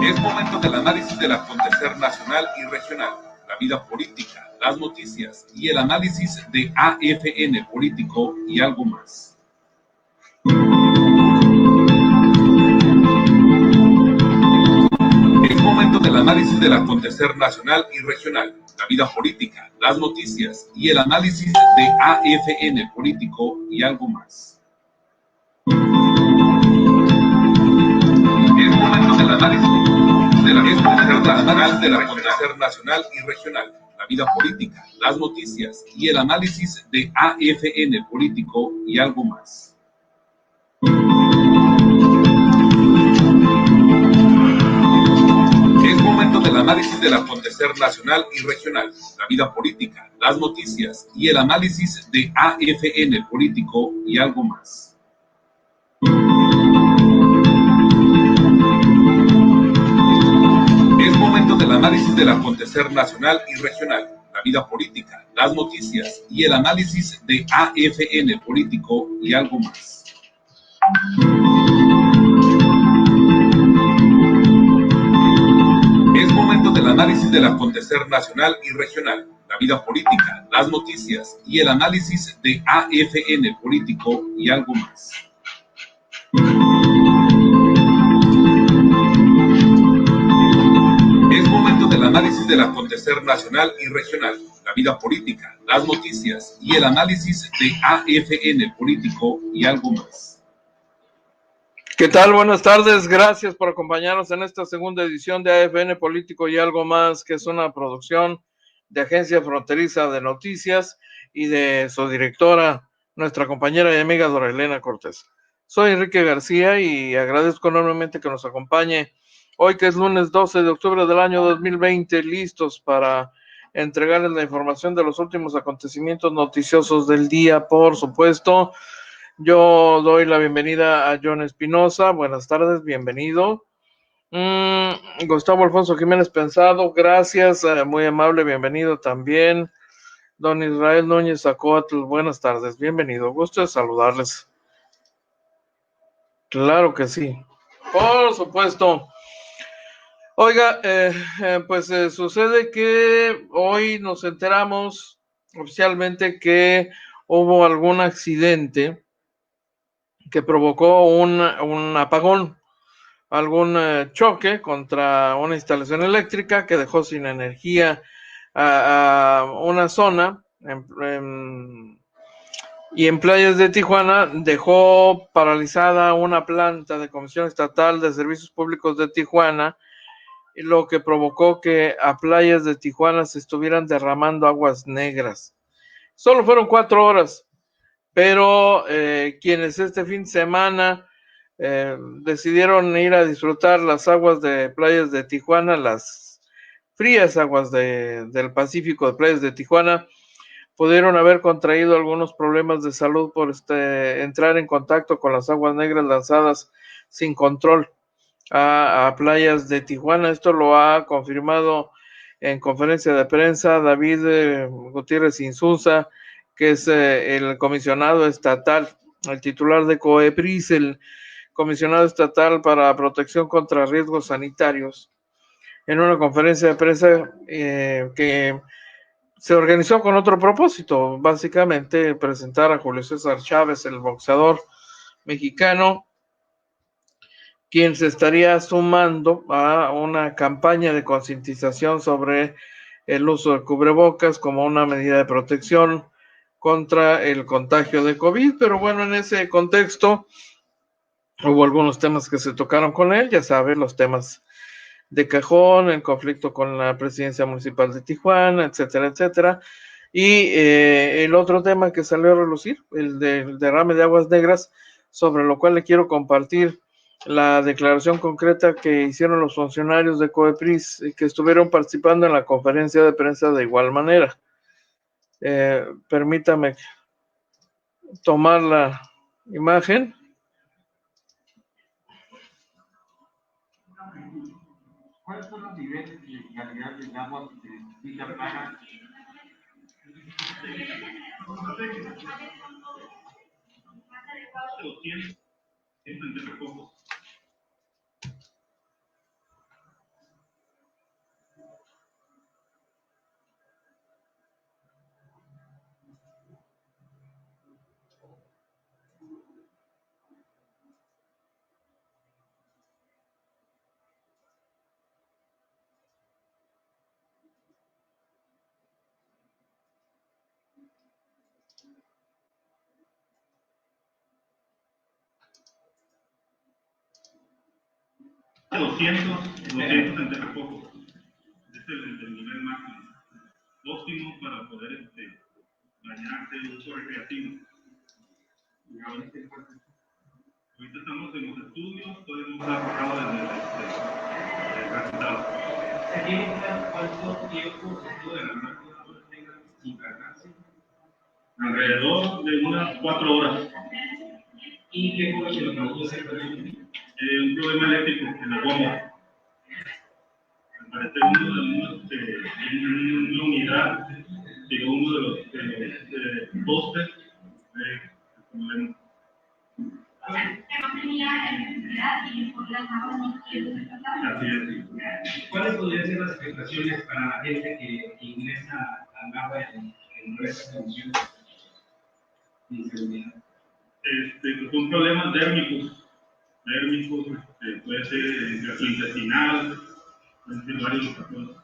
Es momento del análisis del acontecer nacional y regional, la vida política, las noticias y el análisis de AFN Político y algo más. Es momento del análisis del acontecer nacional y regional, la vida política, las noticias y el análisis de AFN Político y algo más. Es momento del análisis del acontecer nacional y regional, la vida política, las noticias y el análisis de AFN Político y algo más. Es momento del análisis del acontecer nacional y regional, la vida política, las noticias y el análisis de AFN Político y algo más. Es momento del análisis del acontecer nacional y regional, la vida política, las noticias y el análisis de AFN Político y algo más. Es momento del análisis del acontecer nacional y regional, la vida política, las noticias y el análisis de AFN Político y algo más. Es momento del análisis del acontecer nacional y regional, la vida política, las noticias y el análisis de AFN Político y algo más. ¿Qué tal? Buenas tardes, gracias por acompañarnos en esta segunda edición de AFN Político y algo más, que es una producción de Agencia Fronteriza de Noticias y de su directora, nuestra compañera y amiga Dora Elena Cortés. Soy Enrique García y agradezco enormemente que nos acompañe hoy, que es lunes 12 de octubre del año 2020, listos para entregarles la información de los últimos acontecimientos noticiosos del día, por supuesto. Yo doy la bienvenida a John Espinosa. Buenas tardes, bienvenido. Gustavo Alfonso Jiménez Pensado, gracias, muy amable, bienvenido también. Don Israel Núñez Acóatl, buenas tardes, bienvenido, gusto de saludarles. Claro que sí, por supuesto. Oiga, pues sucede que hoy nos enteramos oficialmente que hubo algún accidente que provocó un apagón, algún choque contra una instalación eléctrica que dejó sin energía a una zona y en playas de Tijuana dejó paralizada una planta de Comisión Estatal de Servicios Públicos de Tijuana, lo que provocó que a playas de Tijuana se estuvieran derramando aguas negras. Solo fueron 4 horas, pero quienes este fin de semana decidieron ir a disfrutar las aguas de playas de Tijuana, las frías aguas del Pacífico de playas de Tijuana, pudieron haber contraído algunos problemas de salud por entrar en contacto con las aguas negras lanzadas sin control a playas de Tijuana. Esto lo ha confirmado en conferencia de prensa David Gutiérrez Insunza, que es el comisionado estatal, el titular de COEPRIS, el comisionado estatal para protección contra riesgos sanitarios, en una conferencia de prensa que se organizó con otro propósito, básicamente presentar a Julio César Chávez, el boxeador mexicano, quien se estaría sumando a una campaña de concientización sobre el uso de cubrebocas como una medida de protección contra el contagio de COVID. Pero bueno, en ese contexto hubo algunos temas que se tocaron con él, ya saben, los temas de cajón, el conflicto con la presidencia municipal de Tijuana, etcétera, etcétera. Y el otro tema que salió a relucir, el del derrame de aguas negras, sobre lo cual le quiero compartir la declaración concreta que hicieron los funcionarios de COEPRIS que estuvieron participando en la conferencia de prensa de igual manera. Permítame tomar la imagen. ¿Cuáles son los niveles de calidad del agua que se necesita para 200 en Tepecoco. Es el nivel máximo óptimo para poder bañarse, uso recreativo. Ahorita estamos en los estudios, todavía no está acabado el resultado. ¿Cuánto tiempo se estuvo de la máquina sin cargarse? Alrededor de unas 4 horas. ¿Y qué fue lo que lo produce? Un problema eléctrico en la bomba. Al parecer una unidad tiró uno de los postes problema. Así es. ¿Cuáles podrían ser las expectaciones para la gente que ingresa al agua en nuestras condiciones de inseguridad? Son problemas dérmicos, puede ser gastrointestinal, puede ser varios factores.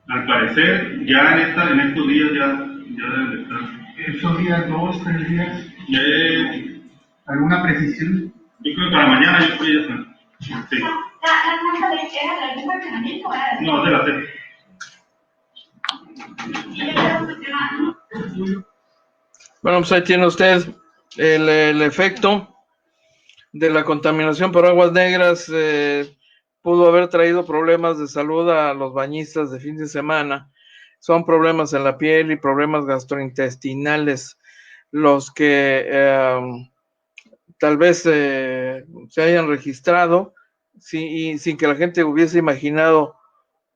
Al parecer, ya en estos días ya deben de estar. ¿Estos días, 2, 3 días? ¿Alguna precisión? Yo creo que para mañana yo creo que ya están. Sí. No, de la sed. Bueno, pues ahí tiene usted el efecto de la contaminación por aguas negras. Pudo haber traído problemas de salud a los bañistas de fin de semana. Son problemas en la piel y problemas gastrointestinales los que tal vez se hayan registrado y sin que la gente hubiese imaginado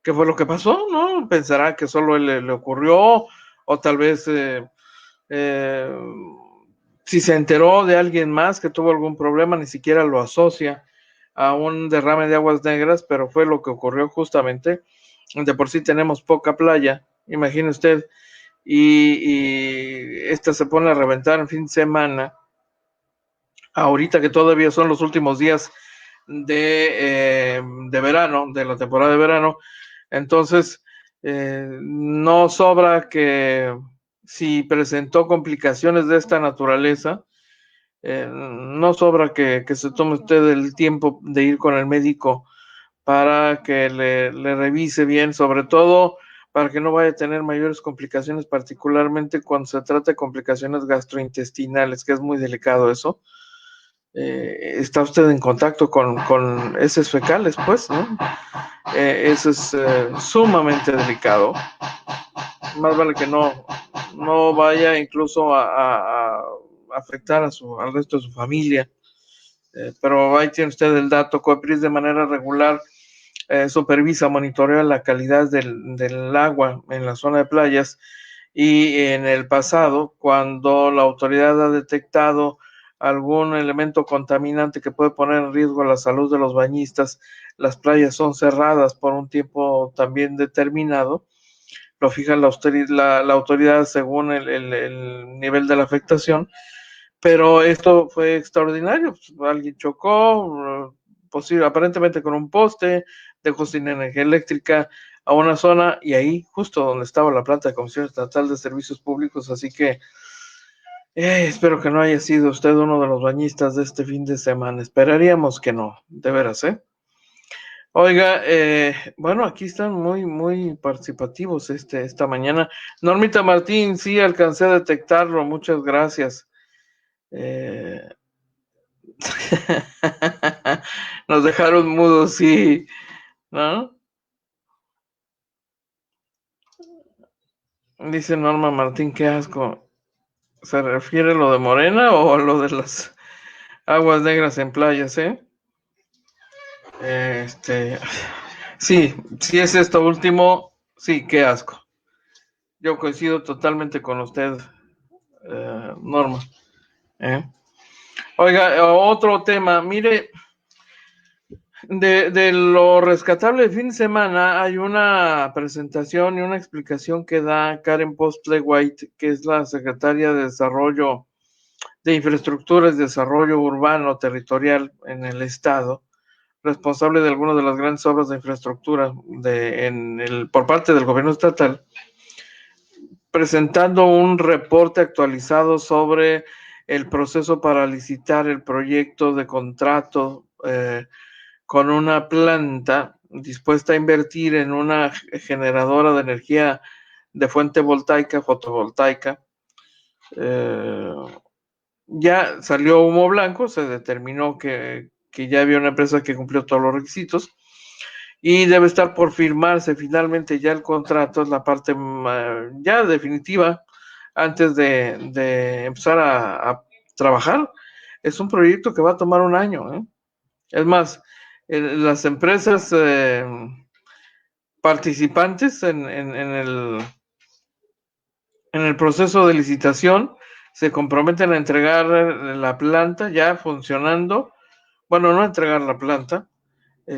qué fue lo que pasó, ¿no? Pensará que solo él le ocurrió, o tal vez si se enteró de alguien más que tuvo algún problema, ni siquiera lo asocia a un derrame de aguas negras, pero fue lo que ocurrió justamente. De por sí tenemos poca playa, imagine usted, y esta se pone a reventar en fin de semana, ahorita que todavía son los últimos días de verano, de la temporada de verano. Entonces, no sobra que si presentó complicaciones de esta naturaleza, no sobra que se tome usted el tiempo de ir con el médico para que le revise bien, sobre todo para que no vaya a tener mayores complicaciones, particularmente cuando se trata de complicaciones gastrointestinales, que es muy delicado eso. Está usted en contacto con heces fecales, pues, ¿no? Eso es sumamente delicado. Más vale que no vaya incluso a afectar al resto de su familia. Pero ahí tiene usted el dato. COEPRIS de manera regular supervisa, monitorea la calidad del agua en la zona de playas, y en el pasado, cuando la autoridad ha detectado algún elemento contaminante que puede poner en riesgo la salud de los bañistas, las playas son cerradas por un tiempo también determinado. Lo fija la autoridad según el nivel de la afectación, pero esto fue extraordinario. Alguien chocó, aparentemente con un poste, dejó sin energía eléctrica a una zona, y ahí, justo donde estaba la planta de Comisión Estatal de Servicios Públicos. Así que espero que no haya sido usted uno de los bañistas de este fin de semana. Esperaríamos que no, de veras, ¿eh? Oiga, bueno, aquí están muy participativos esta mañana. Normita Martín, sí, alcancé a detectarlo, muchas gracias. Nos dejaron mudos, sí, ¿no? Dice Norma Martín, qué asco. ¿Se refiere a lo de Morena o a lo de las aguas negras en playas, eh? Sí, si es esto último, sí, qué asco. Yo coincido totalmente con usted, Norma. Oiga, otro tema, mire, de lo rescatable de fin de semana hay una presentación y una explicación que da Karen Postle-White, que es la secretaria de Desarrollo de Infraestructuras, Desarrollo Urbano Territorial en el Estado, responsable de algunas de las grandes obras de infraestructura por parte del gobierno estatal, presentando un reporte actualizado sobre el proceso para licitar el proyecto de contrato con una planta dispuesta a invertir en una generadora de energía de fuente voltaica, fotovoltaica. Ya salió humo blanco, se determinó que ya había una empresa que cumplió todos los requisitos y debe estar por firmarse finalmente ya el contrato, es la parte ya definitiva antes de empezar a trabajar. Es un proyecto que va a tomar un año, ¿eh? Es más, las empresas participantes en el proceso de licitación se comprometen a entregar la planta ya funcionando. Bueno, no a entregar la planta,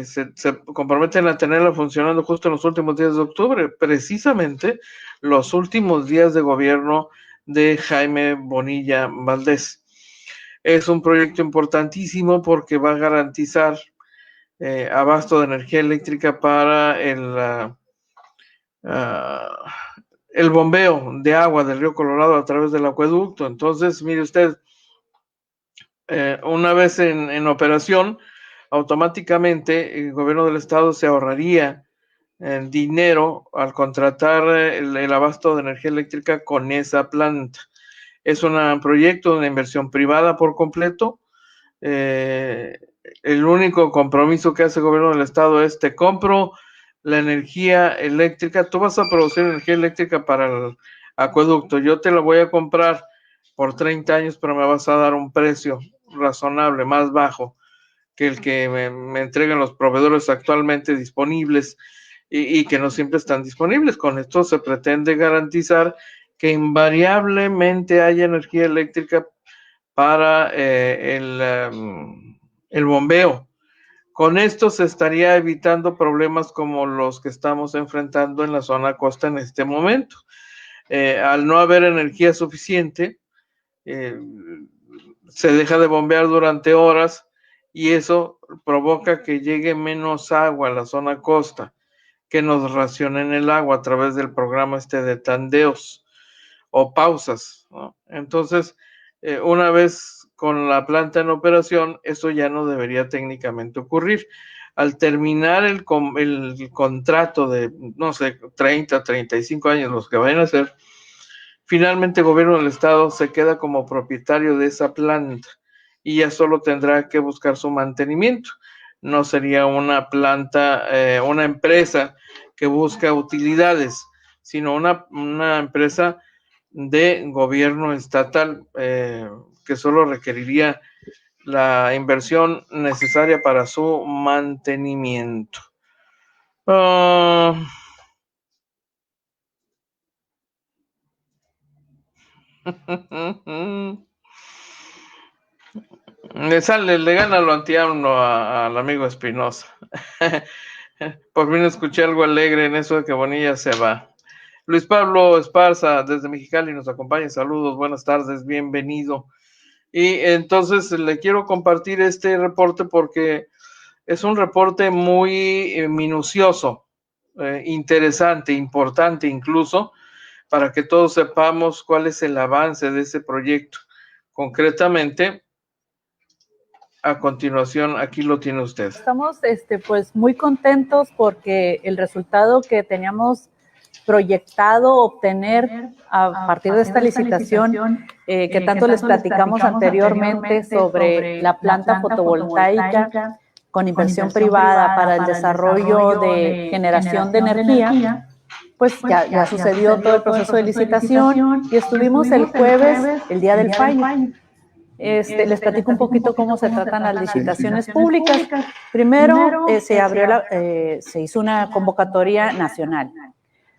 se comprometen a tenerla funcionando justo en los últimos días de octubre, precisamente los últimos días de gobierno de Jaime Bonilla Valdés. Es un proyecto importantísimo porque va a garantizar abasto de energía eléctrica para el bombeo de agua del río Colorado a través del acueducto. Entonces, mire usted, una vez en operación, automáticamente el gobierno del estado se ahorraría dinero al contratar el abasto de energía eléctrica con esa planta. Es un proyecto de una inversión privada por completo. El único compromiso que hace el gobierno del estado es: te compro la energía eléctrica, tú vas a producir energía eléctrica para el acueducto, yo te la voy a comprar por 30 años, pero me vas a dar un precio razonable, más bajo que el que me entregan los proveedores actualmente disponibles y que no siempre están disponibles. Con esto se pretende garantizar que invariablemente haya energía eléctrica para el bombeo. Con esto se estaría evitando problemas como los que estamos enfrentando en la zona costa en este momento. Al no haber energía suficiente, se deja de bombear durante horas y eso provoca que llegue menos agua a la zona costa, que nos racionen el agua a través del programa de tandeos o pausas, ¿no? Entonces, una vez con la planta en operación, eso ya no debería técnicamente ocurrir. Al terminar el contrato de, no sé, 30, 35 años, los que vayan a hacer, finalmente el gobierno del estado se queda como propietario de esa planta y ya solo tendrá que buscar su mantenimiento. No sería una planta, una empresa que busca utilidades, sino una empresa de gobierno estatal que solo requeriría la inversión necesaria para su mantenimiento. Le gana lo antiamno al amigo Espinosa. Por fin escuché algo alegre en eso de que Bonilla se va. Luis Pablo Esparza, desde Mexicali, nos acompaña. Saludos, buenas tardes, bienvenido. Y entonces le quiero compartir este reporte porque es un reporte muy minucioso, interesante, importante incluso, para que todos sepamos cuál es el avance de ese proyecto. Concretamente, a continuación, aquí lo tiene usted. Estamos pues muy contentos porque el resultado que teníamos proyectado obtener a partir de esta licitación, que tanto les platicamos anteriormente sobre la planta fotovoltaica con inversión privada para el desarrollo de generación de energía, pues ya sucedió todo el proceso de licitación y estuvimos el jueves, el día del fallo. Les platico un poquito cómo se tratan las licitaciones públicas. Primero se hizo una convocatoria nacional.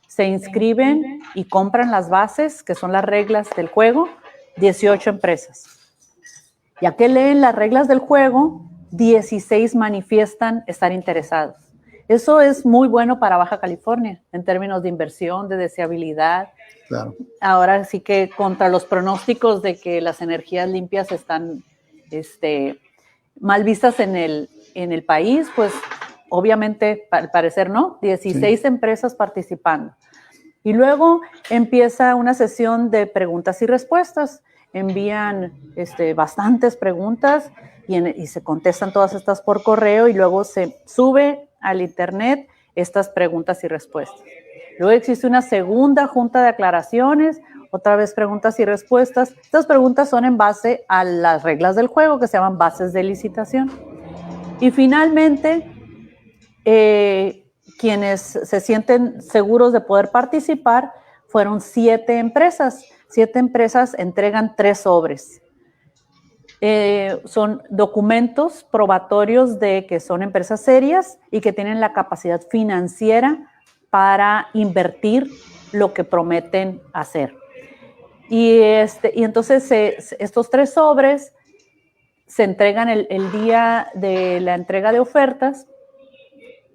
Se inscriben y compran las bases, que son las reglas del juego, 18 empresas. Ya que leen las reglas del juego, 16 manifiestan estar interesados. Eso es muy bueno para Baja California, en términos de inversión, de deseabilidad. Claro. Ahora sí que contra los pronósticos de que las energías limpias están mal vistas en el país, pues obviamente al parecer no, 16 empresas participando. Y luego empieza una sesión de preguntas y respuestas envían bastantes preguntas y se contestan todas estas por correo y luego se sube al internet estas preguntas y respuestas. Luego existe una segunda junta de aclaraciones, otra vez preguntas y respuestas. Estas preguntas son en base a las reglas del juego que se llaman bases de licitación. Y finalmente, quienes se sienten seguros de poder participar fueron 7 empresas. 7 empresas entregan 3 sobres. Son documentos probatorios de que son empresas serias y que tienen la capacidad financiera para invertir lo que prometen hacer. Y entonces estos 3 sobres se entregan el día de la entrega de ofertas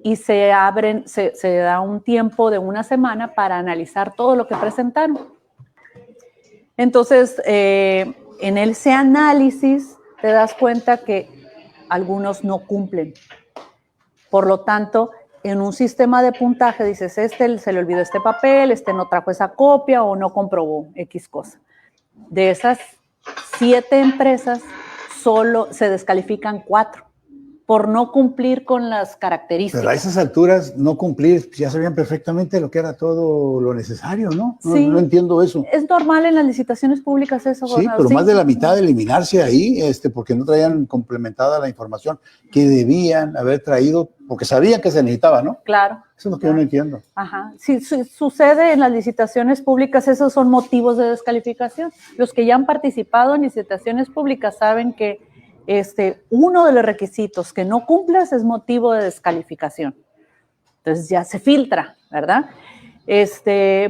y se da un tiempo de una semana para analizar todo lo que presentaron. Entonces, en ese análisis te das cuenta que algunos no cumplen. Por lo tanto, en un sistema de puntaje dices, se le olvidó este papel, no trajo esa copia o no comprobó X cosa. De esas 7 empresas, solo se descalifican 4 por no cumplir con las características. Pero a esas alturas, no cumplir, ya sabían perfectamente lo que era todo lo necesario, ¿no? Sí. No entiendo eso. Es normal en las licitaciones públicas eso, Sí, Gobernador. pero Sí. más de la mitad de eliminarse ahí, porque no traían complementada la información que debían haber traído, porque sabían que se necesitaba, ¿no? Claro. Eso es lo que yo no entiendo. Ajá. Sí, sucede en las licitaciones públicas, esos son motivos de descalificación. Los que ya han participado en licitaciones públicas saben que uno de los requisitos que no cumplas es motivo de descalificación. Entonces ya se filtra, ¿verdad?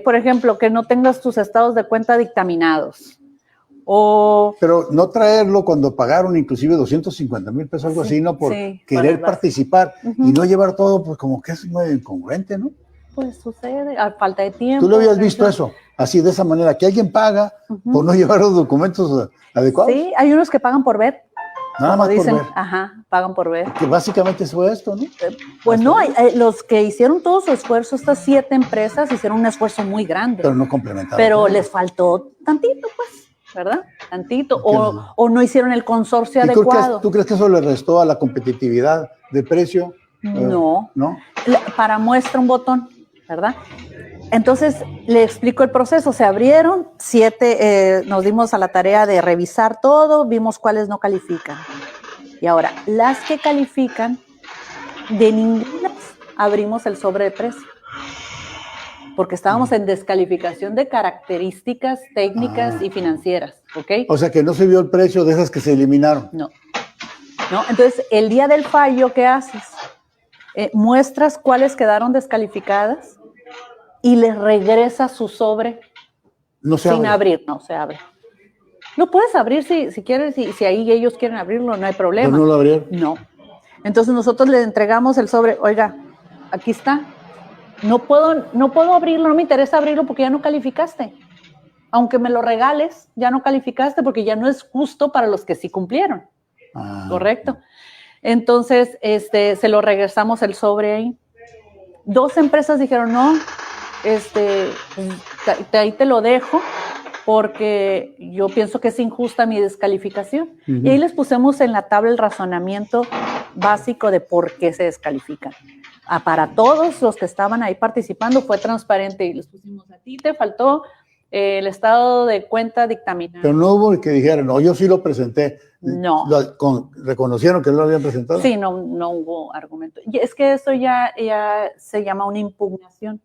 Por ejemplo, que no tengas tus estados de cuenta dictaminados. Pero no traerlo cuando pagaron inclusive 250,000 pesos, algo así, ¿no? Por querer participar y no llevar todo, pues como que es muy incongruente, ¿no? Pues sucede, a falta de tiempo. ¿Tú lo habías visto eso? Así, de esa manera, que alguien paga por no llevar los documentos adecuados. Sí, hay unos que pagan por ver. Nada más dicen, por ver. Ajá, pagan por ver. Que básicamente fue esto, ¿no? Pues no, los que hicieron todo su esfuerzo, estas 7 empresas hicieron un esfuerzo muy grande. Pero no complementaron. Pero les faltó tantito, pues, ¿verdad? Tantito. O no hicieron el consorcio adecuado. ¿Tú crees que eso le restó a la competitividad de precio? No. ¿No? Para muestra un botón, ¿verdad? Entonces, le explico el proceso. Se abrieron 7, nos dimos a la tarea de revisar todo, vimos cuáles no califican. Y ahora, las que califican, de ninguna abrimos el sobre de precio. Porque estábamos en descalificación de características técnicas y financieras, ¿ok? O sea, que no se vio el precio de esas que se eliminaron. No. Entonces, el día del fallo, ¿qué haces? Muestras cuáles quedaron descalificadas y les regresa su sobre sin abrir, no se abre. Lo puedes abrir si quieres, si ahí ellos quieren abrirlo, no hay problema. ¿Pero no lo abrieron? No. Entonces nosotros les entregamos el sobre, oiga, aquí está. No puedo abrirlo, no me interesa abrirlo porque ya no calificaste. Aunque me lo regales, ya no calificaste porque ya no es justo para los que sí cumplieron. ¿Correcto? Entonces, se lo regresamos el sobre ahí. 2 empresas dijeron, no, ahí te lo dejo porque yo pienso que es injusta mi descalificación. Y ahí les pusimos en la tabla el razonamiento básico de por qué se descalifican. Para todos los que estaban ahí participando fue transparente y les pusimos, a ti te faltó el estado de cuenta dictaminado. Pero no hubo el que dijeran, no, yo sí lo presenté. No. ¿Reconocieron que no lo habían presentado? Sí, no hubo argumento. Y es que eso ya se llama una impugnación.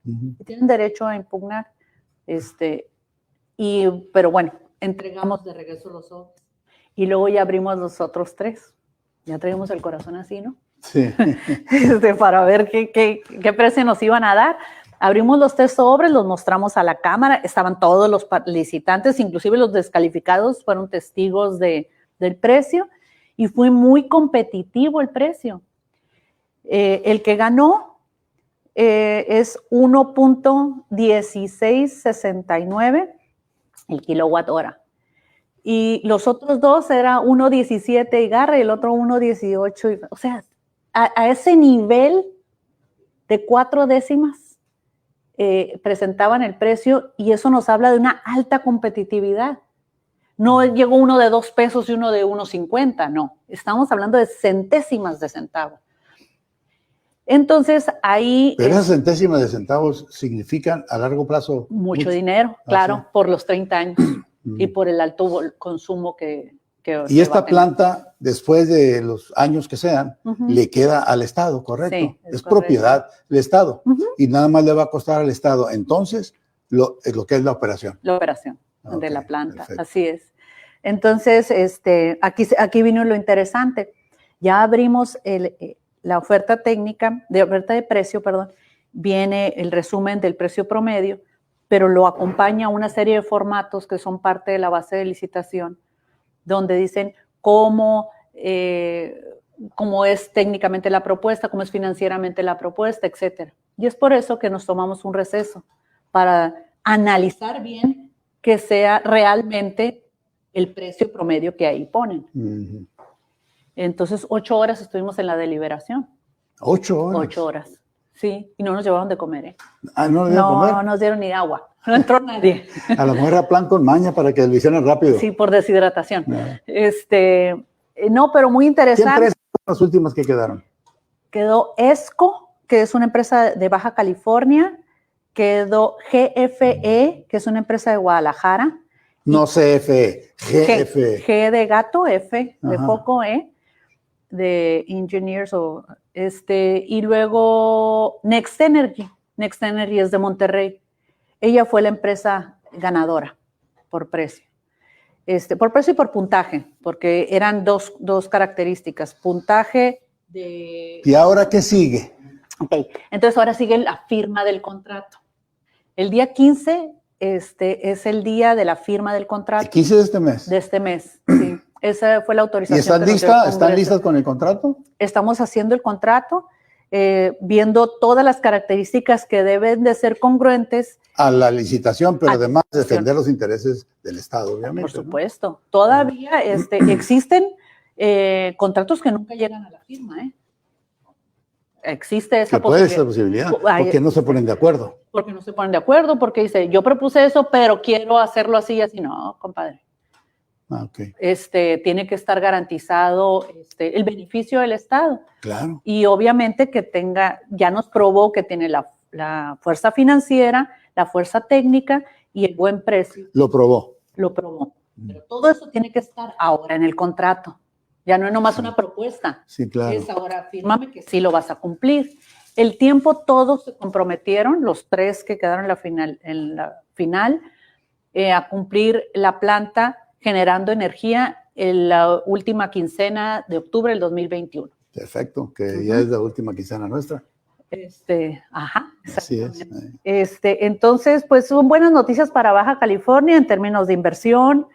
Tienen derecho a impugnar. Pero bueno, entregamos de regreso los sobres. Y luego ya abrimos los otros 3. Ya traíamos el corazón así, ¿no? Sí. Para ver qué precio nos iban a dar. Abrimos los 3 sobres, los mostramos a la cámara. Estaban todos los licitantes, inclusive los descalificados, fueron testigos del precio. Y fue muy competitivo el precio. El que ganó es 1.1669 el kilowatt hora. Y los otros 2 era 1.17 y garra y el otro 1.18. O sea, a ese nivel de 4 décimas presentaban el precio y eso nos habla de una alta competitividad. No llegó uno de 2 pesos y uno de 1.50, no. Estamos hablando de centésimas de centavo. Entonces, ahí... Pero esas centésimas de centavos significan a largo plazo... Mucho dinero, claro, por los 30 años y por el alto consumo que y esta planta, después de los años que sean, le queda al Estado, ¿correcto? Sí, es propiedad del Estado. Y nada más le va a costar al Estado, entonces, lo que es la operación. La operación de la planta, perfecto. Así es. Entonces, aquí vino lo interesante. Ya abrimos la oferta técnica, oferta de precio, perdón, viene el resumen del precio promedio, pero lo acompaña una serie de formatos que son parte de la base de licitación, donde dicen cómo es técnicamente la propuesta, cómo es financieramente la propuesta, etcétera. Y es por eso que nos tomamos un receso, para analizar bien que sea realmente el precio promedio que ahí ponen. Entonces, 8 horas estuvimos en la deliberación. 8 horas. 8 horas, sí, y no nos llevaron de comer, ¿eh? Ah, ¿no nos dieron comer? No nos dieron ni agua, no entró nadie. A lo mejor era plan con maña para que lo hicieran rápido. Sí, por deshidratación. No, pero muy interesante. ¿Qué empresas son las últimas que quedaron? Quedó ESCO, que es una empresa de Baja California. Quedó GFE, que es una empresa de Guadalajara. No CFE, GFE. G de gato, F de foco, de Engineers. Y luego Next Energy. Next Energy es de Monterrey. Ella fue la empresa ganadora por precio. Por precio y por puntaje, porque eran dos características. Puntaje de... ¿Y ahora qué sigue? Ok, entonces ahora sigue la firma del contrato. El día 15 es el día de la firma del contrato. ¿El 15 de este mes? De este mes, sí. Esa fue la autorización. ¿Y están listas con el contrato? Estamos haciendo el contrato, viendo todas las características que deben de ser congruentes. A la licitación, pero además defender los intereses del Estado, obviamente. Por supuesto. ¿No? Todavía existen contratos que nunca llegan a la firma, ¿eh? Existe esa posibilidad. Porque no se ponen de acuerdo. Porque no se ponen de acuerdo, porque dice, yo propuse eso, pero quiero hacerlo así y así. No, compadre. Okay. Tiene que estar garantizado el beneficio del Estado. Claro. Y obviamente que ya nos probó que tiene la fuerza financiera, la fuerza técnica y el buen precio. Lo probó. Lo probó. Pero todo eso tiene que estar ahora en el contrato. Ya no es nomás una propuesta. Sí, claro. Es ahora, fírmame que sí lo vas a cumplir. El tiempo todos se comprometieron, los 3 que quedaron en la final, a cumplir la planta generando energía en la última quincena de octubre del 2021. Perfecto, que ya es la última quincena nuestra. Así es. Entonces, pues son buenas noticias para Baja California en términos de inversión.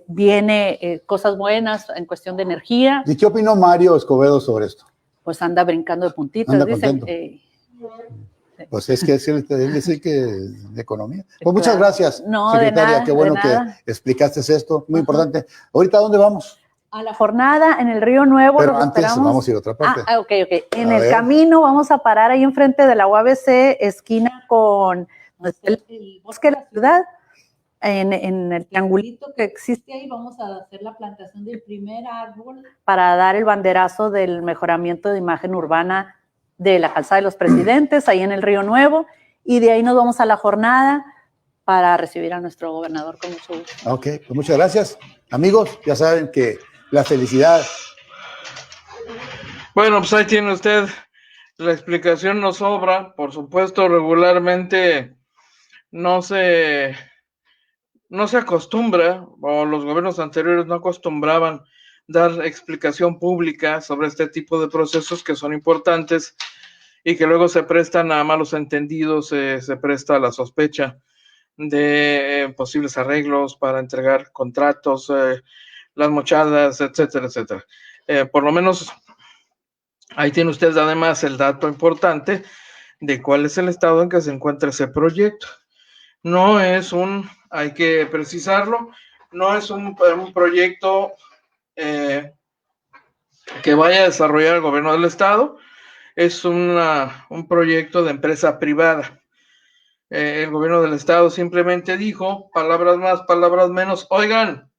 Viene cosas buenas en cuestión de energía. ¿Y qué opinó Mario Escobedo sobre esto? Pues anda brincando de puntitas. Anda contento. Pues es que él es el que de economía. Pues muchas gracias, secretaria. De nada, qué bueno que explicaste esto, muy importante. ¿Ahorita a dónde vamos? A la jornada en el Río Nuevo. Pero antes vamos a ir a otra parte. Ok. En el camino vamos a parar ahí enfrente de la UABC, esquina con el bosque de la ciudad. En el triangulito que existe ahí vamos a hacer la plantación del primer árbol para dar el banderazo del mejoramiento de imagen urbana de la Calzada de los Presidentes, ahí en el Río Nuevo, y de ahí nos vamos a la jornada para recibir a nuestro gobernador con mucho gusto. Ok, pues muchas gracias. Amigos, ya saben que la felicidad... Bueno, pues ahí tiene usted, la explicación nos sobra, por supuesto, regularmente no se acostumbra, o los gobiernos anteriores no acostumbraban dar explicación pública sobre este tipo de procesos que son importantes y que luego se prestan a malos entendidos, se presta a la sospecha de posibles arreglos para entregar contratos, las mochadas, etcétera, etcétera. Por lo menos ahí tiene usted además el dato importante de cuál es el estado en que se encuentra ese proyecto. No es hay que precisarlo, no es un proyecto que vaya a desarrollar el gobierno del estado, es un proyecto de empresa privada. el gobierno del estado simplemente dijo, palabras más, palabras menos, oigan,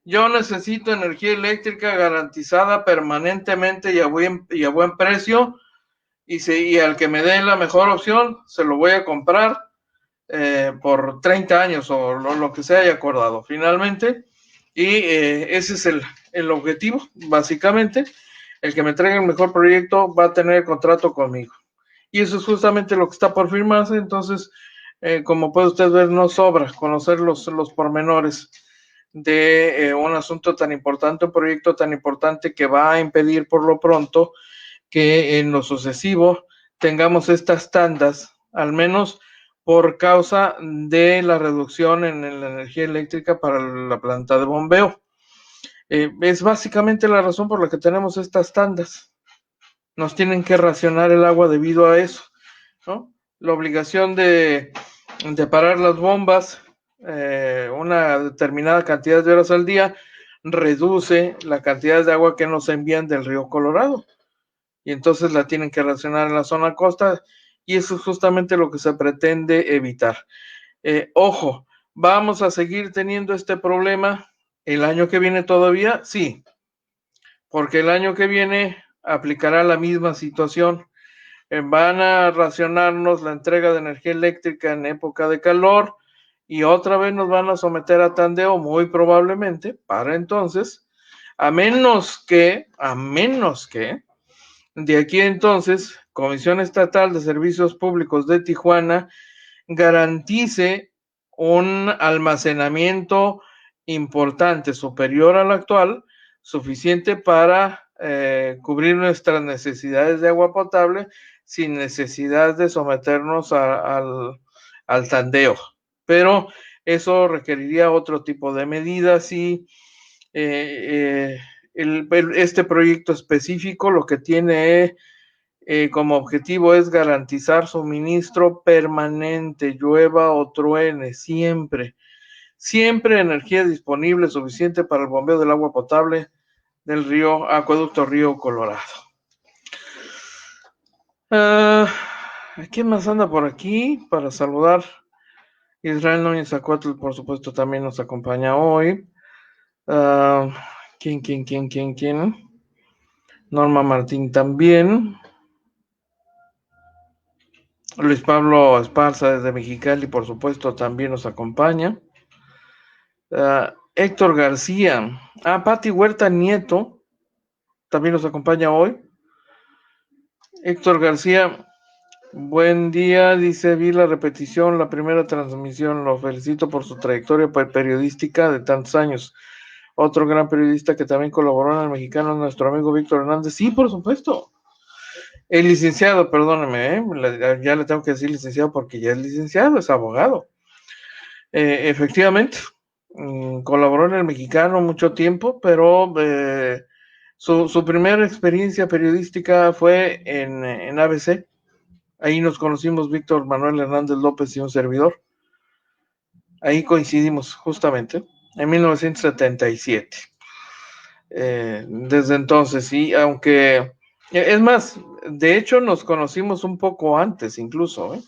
yo necesito energía eléctrica garantizada permanentemente y a buen precio, y al que me dé la mejor opción, se lo voy a comprar por 30 años o lo que se haya acordado finalmente. Y ese es el objetivo, básicamente. El que me traiga el mejor proyecto va a tener el contrato conmigo. Y eso es justamente lo que está por firmarse. Entonces, como puede usted ver, no sobra conocer los pormenores de un asunto tan importante, un proyecto tan importante que va a impedir por lo pronto que en lo sucesivo tengamos estas tandas, al menos por causa de la reducción en la energía eléctrica para la planta de bombeo. Es básicamente la razón por la que tenemos estas tandas. Nos tienen que racionar el agua debido a eso, ¿no? La obligación de parar las bombas una determinada cantidad de horas al día reduce la cantidad de agua que nos envían del río Colorado. Y entonces la tienen que racionar en la zona costa, y eso es justamente lo que se pretende evitar. Ojo, ¿vamos a seguir teniendo este problema el año que viene todavía? Sí, porque el año que viene aplicará la misma situación. Van a racionarnos la entrega de energía eléctrica en época de calor y otra vez nos van a someter a tandeo, muy probablemente, para entonces, a menos que de aquí entonces, Comisión Estatal de Servicios Públicos de Tijuana garantice un almacenamiento importante, superior al actual, suficiente para cubrir nuestras necesidades de agua potable sin necesidad de someternos al tandeo. Pero eso requeriría otro tipo de medidas y este proyecto específico lo que tiene como objetivo es garantizar suministro permanente, llueva o truene, siempre energía disponible suficiente para el bombeo del agua potable del acueducto Río Colorado. ¿Quién más anda por aquí para saludar? Israel Núñez Acuatl, por supuesto, también nos acompaña hoy. ¿Quién? Norma Martín también. Luis Pablo Esparza desde Mexicali, por supuesto, también nos acompaña. Héctor García. Pati Huerta Nieto también nos acompaña hoy. Héctor García, buen día, dice, vi la repetición, la primera transmisión, lo felicito por su trayectoria periodística de tantos años. Otro gran periodista que también colaboró en El Mexicano, nuestro amigo Víctor Hernández. Sí, por supuesto. El licenciado, perdóneme, ya le tengo que decir licenciado porque ya es licenciado, es abogado. Efectivamente, colaboró en El Mexicano mucho tiempo, pero su primera experiencia periodística fue en ABC. Ahí nos conocimos Víctor Manuel Hernández López y un servidor. Ahí coincidimos justamente en 1977. Desde entonces, sí, aunque, es más, de hecho nos conocimos un poco antes, incluso,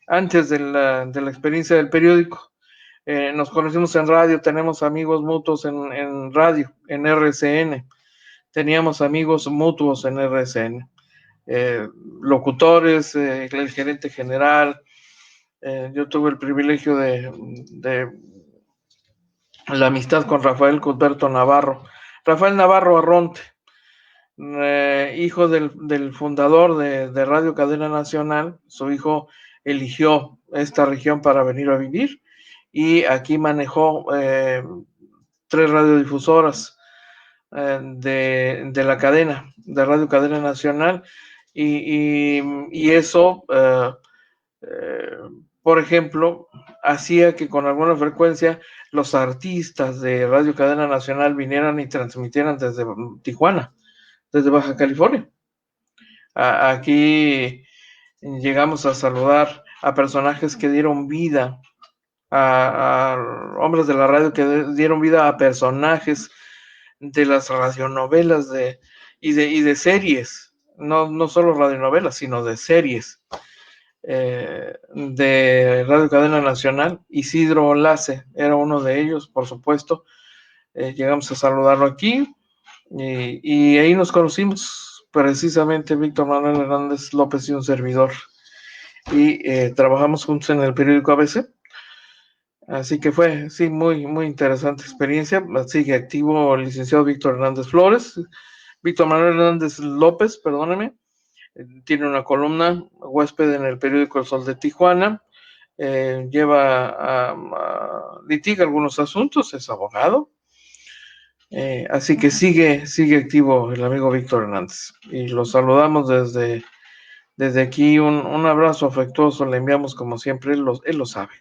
antes de la experiencia del periódico. Nos conocimos en radio, tenemos amigos mutuos en radio, en RCN. Teníamos amigos mutuos en RCN. Locutores, el gerente general. Yo tuve el privilegio de la amistad con Rafael Cuthberto Navarro. Rafael Navarro Arronte, hijo del fundador de Radio Cadena Nacional. Su hijo eligió esta región para venir a vivir y aquí manejó 3 radiodifusoras de la cadena, de Radio Cadena Nacional, y eso, por ejemplo, hacía que con alguna frecuencia los artistas de Radio Cadena Nacional vinieran y transmitieran desde Tijuana, desde Baja California. Aquí llegamos a saludar a personajes que dieron vida, a hombres de la radio que dieron vida a personajes de las radionovelas y de series, no solo radionovelas, sino de series. de Radio Cadena Nacional. Isidro Lace era uno de ellos, por supuesto. Llegamos a saludarlo aquí y ahí nos conocimos precisamente Víctor Manuel Hernández López y un servidor, y trabajamos juntos en el periódico ABC. Así que fue, sí, muy, muy interesante experiencia. Sigue activo el licenciado Víctor Hernández Flores, Víctor Manuel Hernández López, perdóneme. Tiene una columna, huésped en el periódico El Sol de Tijuana. Litiga algunos asuntos, es abogado. Así que sigue activo el amigo Víctor Hernández. Y lo saludamos desde aquí. Un abrazo afectuoso le enviamos como siempre, él lo sabe.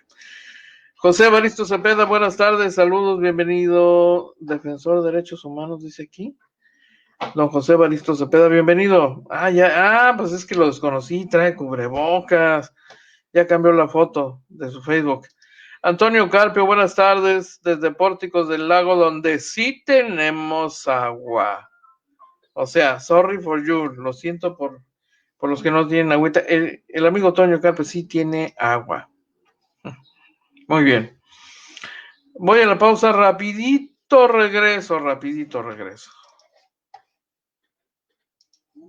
José Evaristo Cepeda, buenas tardes, saludos, bienvenido, defensor de derechos humanos, dice aquí. Don José Evaristo Cepeda, bienvenido. Pues es que lo desconocí, trae cubrebocas, ya cambió la foto de su Facebook. Antonio Carpio, buenas tardes, desde Pórticos del Lago, donde sí tenemos agua. O sea, sorry for you, lo siento por los que no tienen agüita. El amigo Antonio Carpio sí tiene agua. Muy bien. Voy a la pausa, rapidito regreso.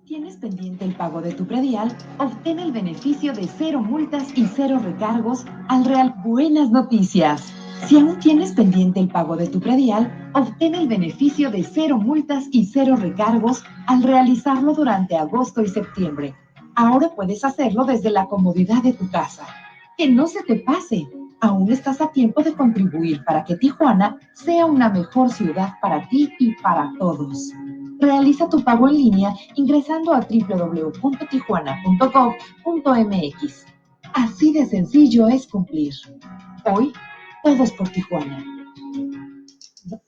¿Tienes pendiente el pago de tu predial? Obtén el beneficio de 0 multas y 0 recargos al Real. Buenas noticias. Si aún tienes pendiente el pago de tu predial, obtén el beneficio de 0 multas y 0 recargos al realizarlo durante agosto y septiembre. Ahora puedes hacerlo desde la comodidad de tu casa. Que no se te pase. Aún estás a tiempo de contribuir para que Tijuana sea una mejor ciudad para ti y para todos. Realiza tu pago en línea ingresando a www.tijuana.gov.mx. Así de sencillo es cumplir. Hoy, todos por Tijuana.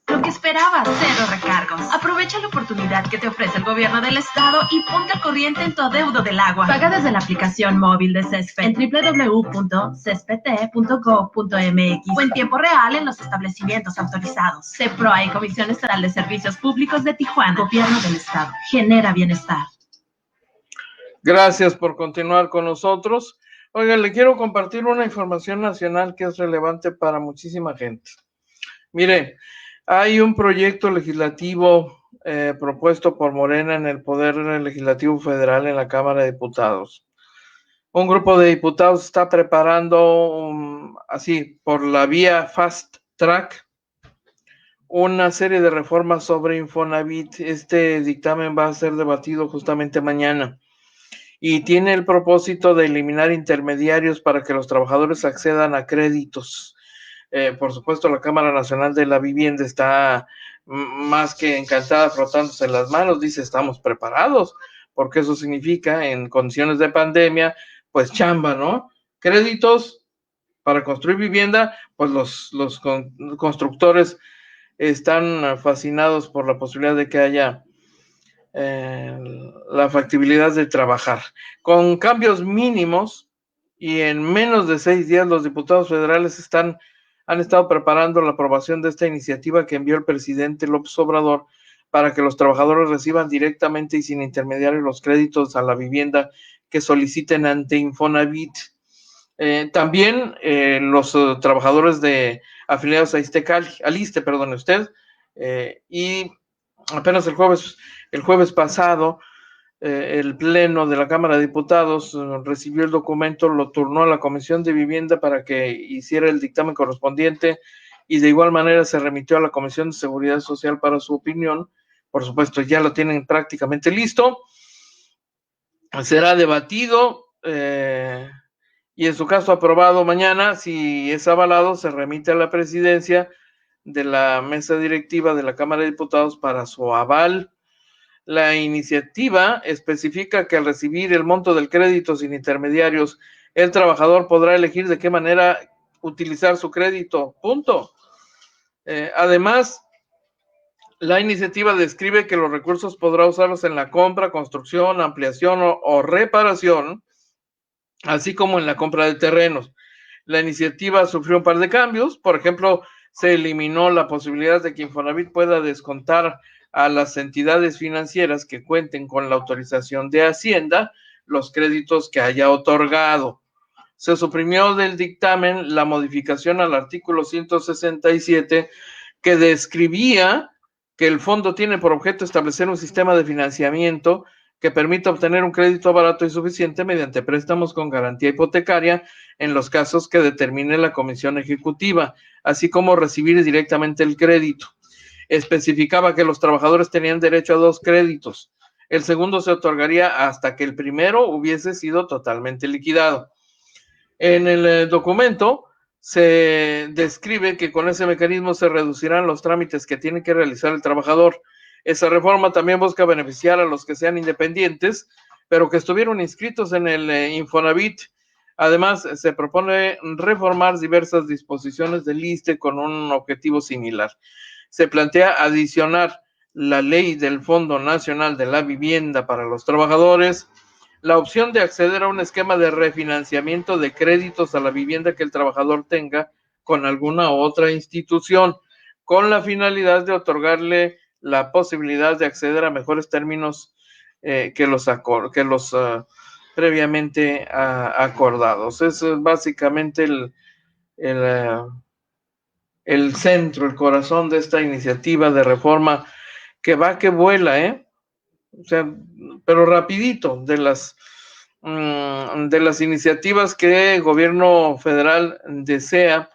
Lo que esperabas, 0 recargos. Aprovecha la oportunidad que te ofrece el gobierno del estado y ponte al corriente en tu adeudo del agua. Paga desde la aplicación móvil de CESPET en www.cespt.gov.mx o en tiempo real en los establecimientos autorizados. CEPROA y Comisión Estatal de Servicios Públicos de Tijuana. Gobierno del estado. Genera bienestar. Gracias por continuar con nosotros. Oiga, le quiero compartir una información nacional que es relevante para muchísima gente. Mire, hay un proyecto legislativo propuesto por Morena en el Poder Legislativo Federal en la Cámara de Diputados. Un grupo de diputados está preparando, así, por la vía fast track, una serie de reformas sobre Infonavit. Este dictamen va a ser debatido justamente mañana y tiene el propósito de eliminar intermediarios para que los trabajadores accedan a créditos. Por supuesto, la Cámara Nacional de la Vivienda está más que encantada frotándose las manos, dice, estamos preparados, porque eso significa, en condiciones de pandemia, pues chamba, ¿no? Créditos para construir vivienda, pues los constructores están fascinados por la posibilidad de que haya la factibilidad de trabajar. Con cambios mínimos y en menos de 6 días, los diputados federales han estado preparando la aprobación de esta iniciativa que envió el presidente López Obrador para que los trabajadores reciban directamente y sin intermediarios los créditos a la vivienda que soliciten ante Infonavit. También los trabajadores afiliados a Aliste, perdone usted, y apenas el jueves pasado, el Pleno de la Cámara de Diputados recibió el documento, lo turnó a la Comisión de Vivienda para que hiciera el dictamen correspondiente y de igual manera se remitió a la Comisión de Seguridad Social para su opinión. Por supuesto, ya lo tienen prácticamente listo. Será debatido y en su caso aprobado mañana. Si es avalado, se remite a la presidencia de la mesa directiva de la Cámara de Diputados para su aval. La iniciativa especifica que al recibir el monto del crédito sin intermediarios, el trabajador podrá elegir de qué manera utilizar su crédito, punto. Además, la iniciativa describe que los recursos podrá usarlos en la compra, construcción, ampliación o reparación, así como en la compra de terrenos. La iniciativa sufrió un par de cambios. Por ejemplo, se eliminó la posibilidad de que Infonavit pueda descontar a las entidades financieras que cuenten con la autorización de Hacienda los créditos que haya otorgado. se suprimió del dictamen la modificación al artículo 167 que describía que el fondo tiene por objeto establecer un sistema de financiamiento que permita obtener un crédito barato y suficiente mediante préstamos con garantía hipotecaria en los casos que determine la Comisión Ejecutiva, así como recibir directamente el crédito. Especificaba que los trabajadores tenían derecho a 2 créditos. El segundo se otorgaría hasta que el primero hubiese sido totalmente liquidado. En el documento se describe que con ese mecanismo se reducirán los trámites que tiene que realizar el trabajador. Esa reforma también busca beneficiar a los que sean independientes, pero que estuvieron inscritos en el Infonavit. Además, se propone reformar diversas disposiciones del ISSSTE con un objetivo similar. Se plantea adicionar la ley del Fondo Nacional de la Vivienda para los trabajadores, la opción de acceder a un esquema de refinanciamiento de créditos a la vivienda que el trabajador tenga con alguna otra institución, con la finalidad de otorgarle la posibilidad de acceder a mejores términos que los previamente acordados. Es básicamente el centro, el corazón de esta iniciativa de reforma que va que vuela, o sea, pero rapidito, de las iniciativas que el gobierno federal desea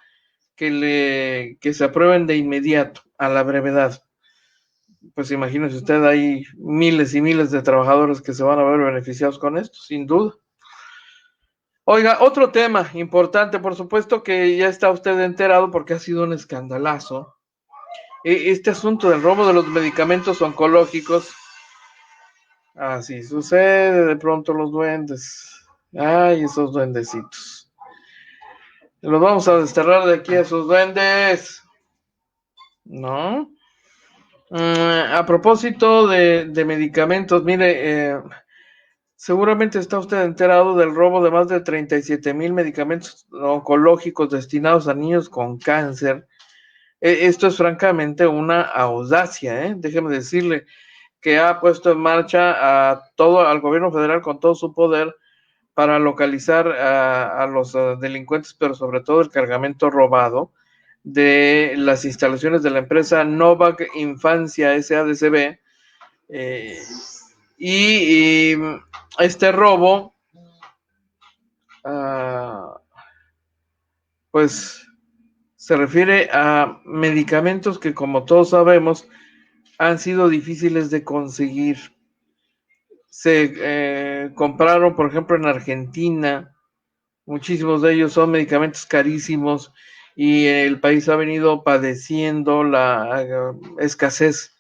que se aprueben de inmediato, a la brevedad. Pues imagínese usted, hay miles y miles de trabajadores que se van a ver beneficiados con esto, sin duda. Oiga, otro tema importante, por supuesto que ya está usted enterado porque ha sido un escandalazo. Este asunto del robo de los medicamentos oncológicos. Así sucede de pronto los duendes. Ay, esos duendecitos. Los vamos a desterrar de aquí a esos duendes. ¿No? A propósito de medicamentos, mire, seguramente está usted enterado del robo de más de 37,000 medicamentos oncológicos destinados a niños con cáncer. Esto es francamente una audacia, déjeme decirle, que ha puesto en marcha al gobierno federal con todo su poder para localizar a los delincuentes, pero sobre todo el cargamento robado de las instalaciones de la empresa Novak Infancia SADCB, y este robo pues se refiere a medicamentos que, como todos sabemos, han sido difíciles de conseguir. Se compraron, por ejemplo, en Argentina. Muchísimos de ellos son medicamentos carísimos y el país ha venido padeciendo la escasez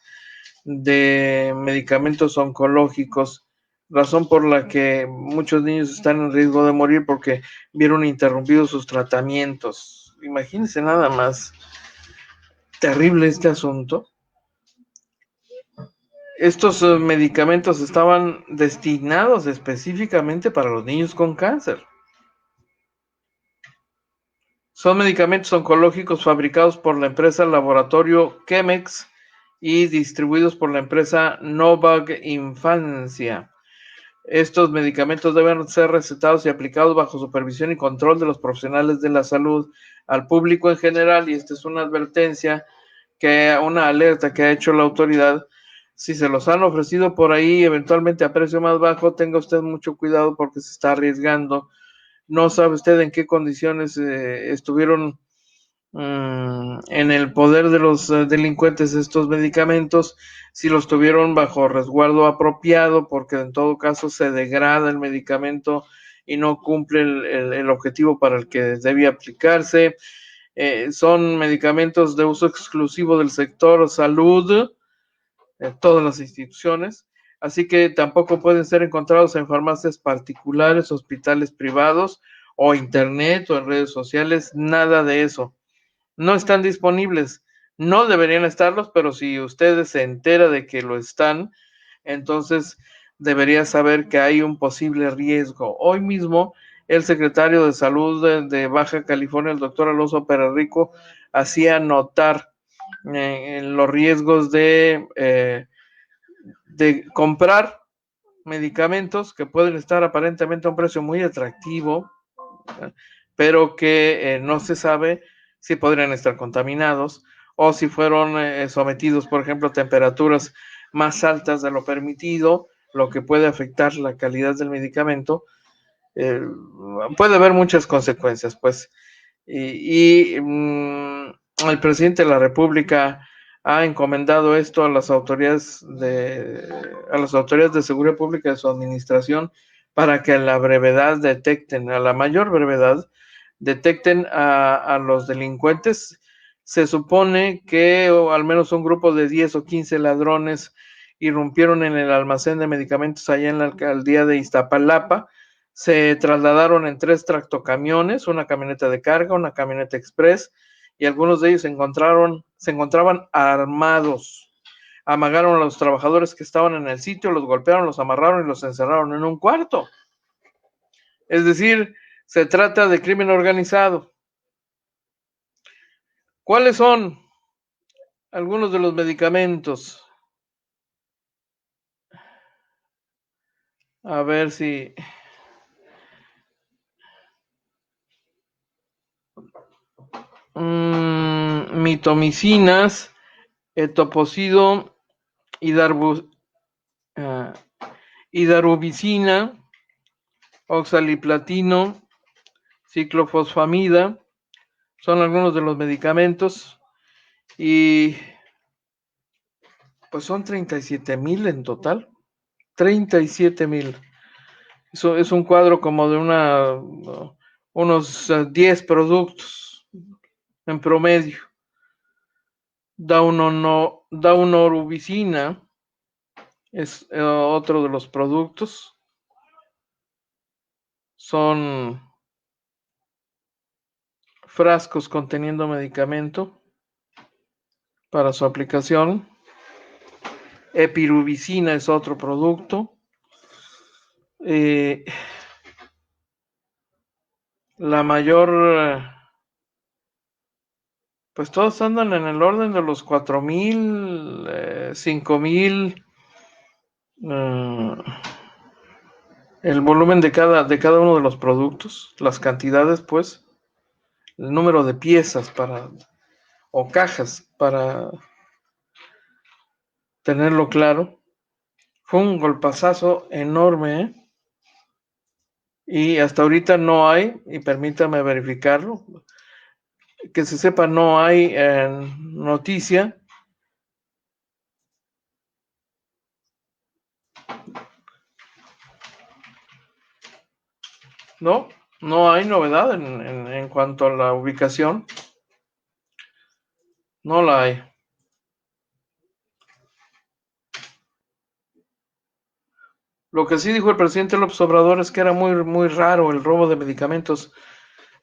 de medicamentos oncológicos, razón por la que muchos niños están en riesgo de morir porque vieron interrumpidos sus tratamientos. Imagínense nada más terrible este asunto. Estos medicamentos estaban destinados específicamente para los niños con cáncer. Son medicamentos oncológicos fabricados por la empresa Laboratorio Chemex y distribuidos por la empresa Novak Infancia. Estos medicamentos deben ser recetados y aplicados bajo supervisión y control de los profesionales de la salud al público en general, y esta es una advertencia, una alerta que ha hecho la autoridad. Si se los han ofrecido por ahí, eventualmente a precio más bajo, tenga usted mucho cuidado porque se está arriesgando. No sabe usted en qué condiciones estuvieron en el poder de los delincuentes estos medicamentos, si los tuvieron bajo resguardo apropiado, porque en todo caso se degrada el medicamento y no cumple el objetivo para el que debía aplicarse. Son medicamentos de uso exclusivo del sector salud, todas las instituciones, así que tampoco pueden ser encontrados en farmacias particulares, hospitales privados o internet o en redes sociales, nada de eso. No están disponibles, no deberían estarlos, pero si usted se entera de que lo están, entonces debería saber que hay un posible riesgo. Hoy mismo el secretario de Salud de Baja California, el doctor Alonso Peralrico, hacía notar los riesgos de comprar medicamentos que pueden estar aparentemente a un precio muy atractivo, pero que no se sabe si podrían estar contaminados o si fueron sometidos, por ejemplo, a temperaturas más altas de lo permitido, lo que puede afectar la calidad del medicamento. Puede haber muchas consecuencias, pues. El presidente de la República ha encomendado esto a las autoridades de seguridad pública de su administración para que a la brevedad detecten, a la mayor brevedad, detecten a los delincuentes. Se supone que al menos un grupo de 10 o 15 ladrones irrumpieron en el almacén de medicamentos allá en la alcaldía de Iztapalapa. Se trasladaron en 3 tractocamiones, una camioneta de carga, una camioneta express, y algunos de ellos se encontraban armados. Amagaron a los trabajadores que estaban en el sitio, los golpearon, los amarraron y los encerraron en un cuarto. Es decir, se trata de crimen organizado. ¿Cuáles son algunos de los medicamentos? A ver si... mitomicinas, etoposide, hidarubicina, oxaliplatino, ciclofosfamida, son algunos de los medicamentos, y pues son 37,000 en total, 37,000. Eso es un cuadro como de unos 10 productos en promedio. Daunorubicina es otro de los productos. Son frascos conteniendo medicamento para su aplicación. Epirubicina es otro producto. La mayor, pues todos andan en el orden de los 4,000, 5,000. El volumen de cada uno de los productos, las cantidades, pues, el número de piezas o cajas para tenerlo claro. Fue un golpazazo enorme, ¿eh? Y hasta ahorita no hay, y permítame verificarlo, que se sepa, no hay noticia no hay novedad en cuanto a la ubicación. No la hay. Lo que sí dijo el presidente López Obrador es que era muy, muy raro el robo de medicamentos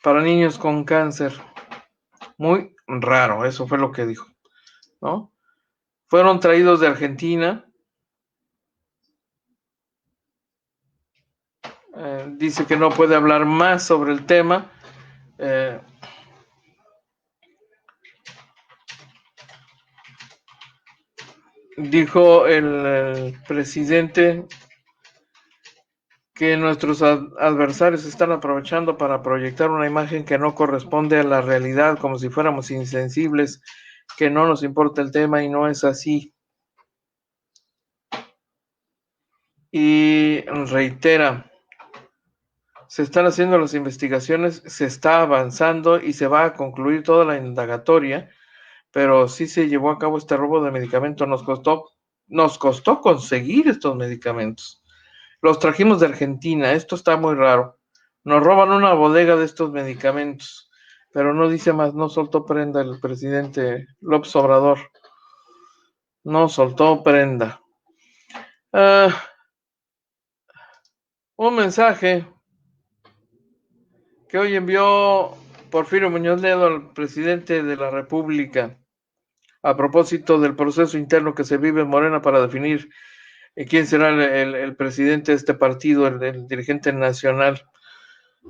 para niños con cáncer. Muy raro, eso fue lo que dijo, ¿no? Fueron traídos de Argentina. Dice que no puede hablar más sobre el tema. Dijo el presidente que nuestros adversarios están aprovechando para proyectar una imagen que no corresponde a la realidad, como si fuéramos insensibles, que no nos importa el tema, y no es así. Y reitera, se están haciendo las investigaciones, se está avanzando y se va a concluir toda la indagatoria, pero sí se llevó a cabo este robo de medicamentos. Nos costó conseguir estos medicamentos. Los trajimos de Argentina. Esto está muy raro. Nos roban una bodega de estos medicamentos, pero no dice más. No soltó prenda el presidente López Obrador. No soltó prenda. Un mensaje que hoy envió Porfirio Muñoz Ledo al presidente de la República a propósito del proceso interno que se vive en Morena para definir quién será el presidente de este partido, el dirigente nacional.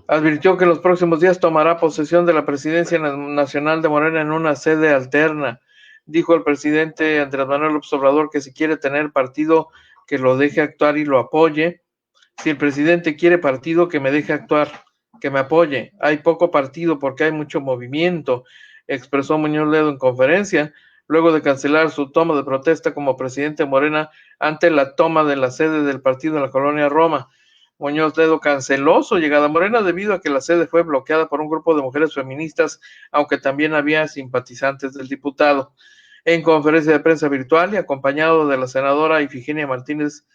Advirtió que en los próximos días tomará posesión de la presidencia nacional de Morena en una sede alterna. Dijo el presidente Andrés Manuel López Obrador que si quiere tener partido, que lo deje actuar y lo apoye. Si el presidente quiere partido, que me deje actuar. que me apoye. Hay poco partido porque hay mucho movimiento, expresó Muñoz Ledo en conferencia, luego de cancelar su toma de protesta como presidente de Morena ante la toma de la sede del partido en la colonia Roma. Muñoz Ledo canceló su llegada a Morena debido a que la sede fue bloqueada por un grupo de mujeres feministas, aunque también había simpatizantes del diputado. En conferencia de prensa virtual y acompañado de la senadora Ifigenia Martínez,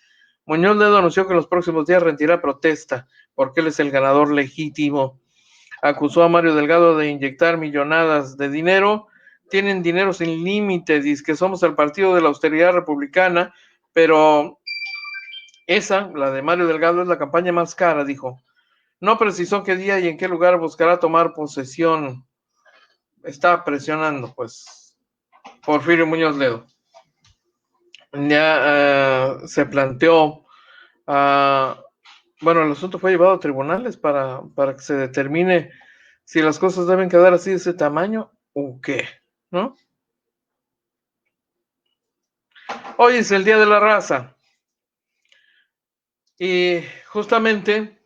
Muñoz Ledo anunció que en los próximos días retirará protesta porque él es el ganador legítimo. Acusó a Mario Delgado de inyectar millonadas de dinero. Tienen dinero sin límite, dice que somos el partido de la austeridad republicana, pero esa, la de Mario Delgado, es la campaña más cara, dijo. No precisó qué día y en qué lugar buscará tomar posesión. Está presionando, pues, Porfirio Muñoz Ledo. Ya se planteó, bueno, el asunto fue llevado a tribunales para que se determine si las cosas deben quedar así de ese tamaño o qué, ¿no? Hoy es el Día de la Raza. Y justamente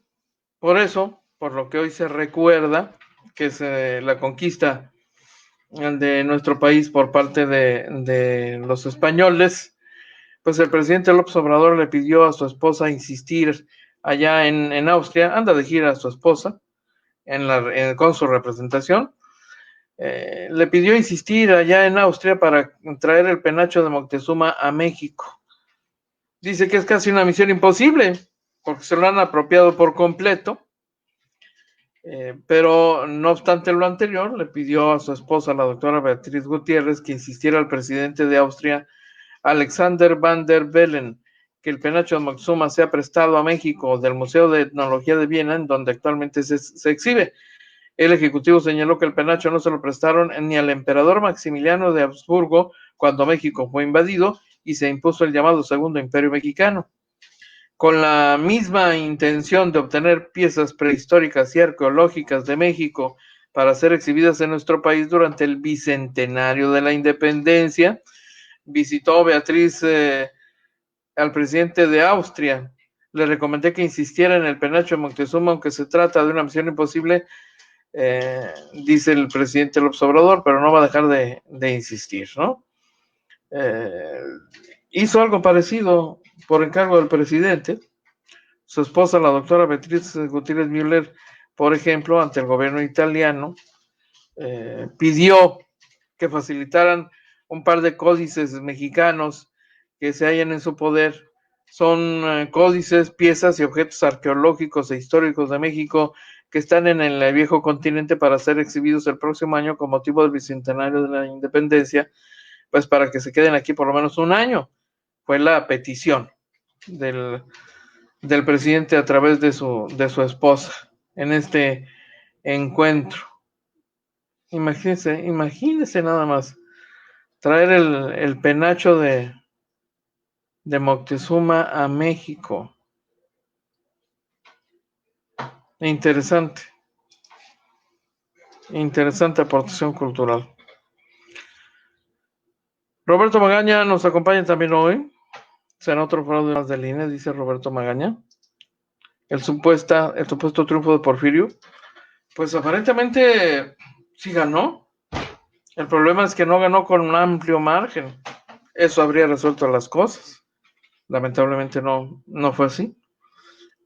por eso, por lo que hoy se recuerda, que es la conquista de nuestro país por parte de los españoles, pues el presidente López Obrador le pidió a su esposa insistir allá en Austria, anda de gira a su esposa, con su representación, le pidió insistir allá en Austria para traer el penacho de Moctezuma a México. Dice que es casi una misión imposible, porque se lo han apropiado por completo, pero no obstante lo anterior, le pidió a su esposa, la doctora Beatriz Gutiérrez, que insistiera al presidente de Austria, Alexander Van der Bellen, que el penacho de Moctezuma sea prestado a México del Museo de Etnología de Viena, en donde actualmente se exhibe. El ejecutivo señaló que el penacho no se lo prestaron ni al emperador Maximiliano de Habsburgo cuando México fue invadido y se impuso el llamado Segundo Imperio Mexicano. Con la misma intención de obtener piezas prehistóricas y arqueológicas de México para ser exhibidas en nuestro país durante el bicentenario de la independencia, visitó Beatriz al presidente de Austria. Le recomendé que insistiera en el penacho de Moctezuma, aunque se trata de una misión imposible, dice el presidente López Obrador, pero no va a dejar de insistir, ¿no? Hizo algo parecido por encargo del presidente. Su esposa, la doctora Beatriz Gutiérrez Müller, por ejemplo, ante el gobierno italiano, pidió que facilitaran un par de códices mexicanos que se hallan en su poder. Son códices, piezas y objetos arqueológicos e históricos de México que están en el viejo continente para ser exhibidos el próximo año con motivo del bicentenario de la independencia, pues para que se queden aquí por lo menos un año. Fue la petición del presidente a través de su esposa en este encuentro. Imagínense nada más, traer el penacho de Moctezuma a México. Interesante aportación cultural. Roberto Magaña nos acompaña también hoy. Será otro fraude más del INE, dice Roberto Magaña. El supuesto triunfo de Porfirio, pues aparentemente sí ganó. El problema es que no ganó con un amplio margen. Eso habría resuelto las cosas. Lamentablemente no fue así.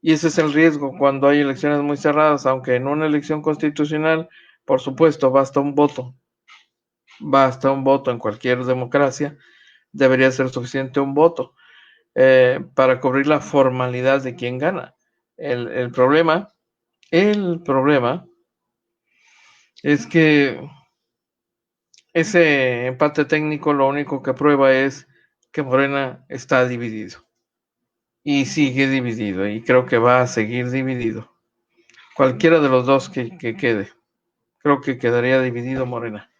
Y ese es el riesgo cuando hay elecciones muy cerradas, aunque en una elección constitucional, por supuesto, basta un voto. Basta un voto en cualquier democracia. Debería ser suficiente un voto para cubrir la formalidad de quien gana. El problema es que ese empate técnico lo único que prueba es que Morena está dividido. Y sigue dividido, y creo que va a seguir dividido. Cualquiera de los dos que quede, creo que quedaría dividido Morena.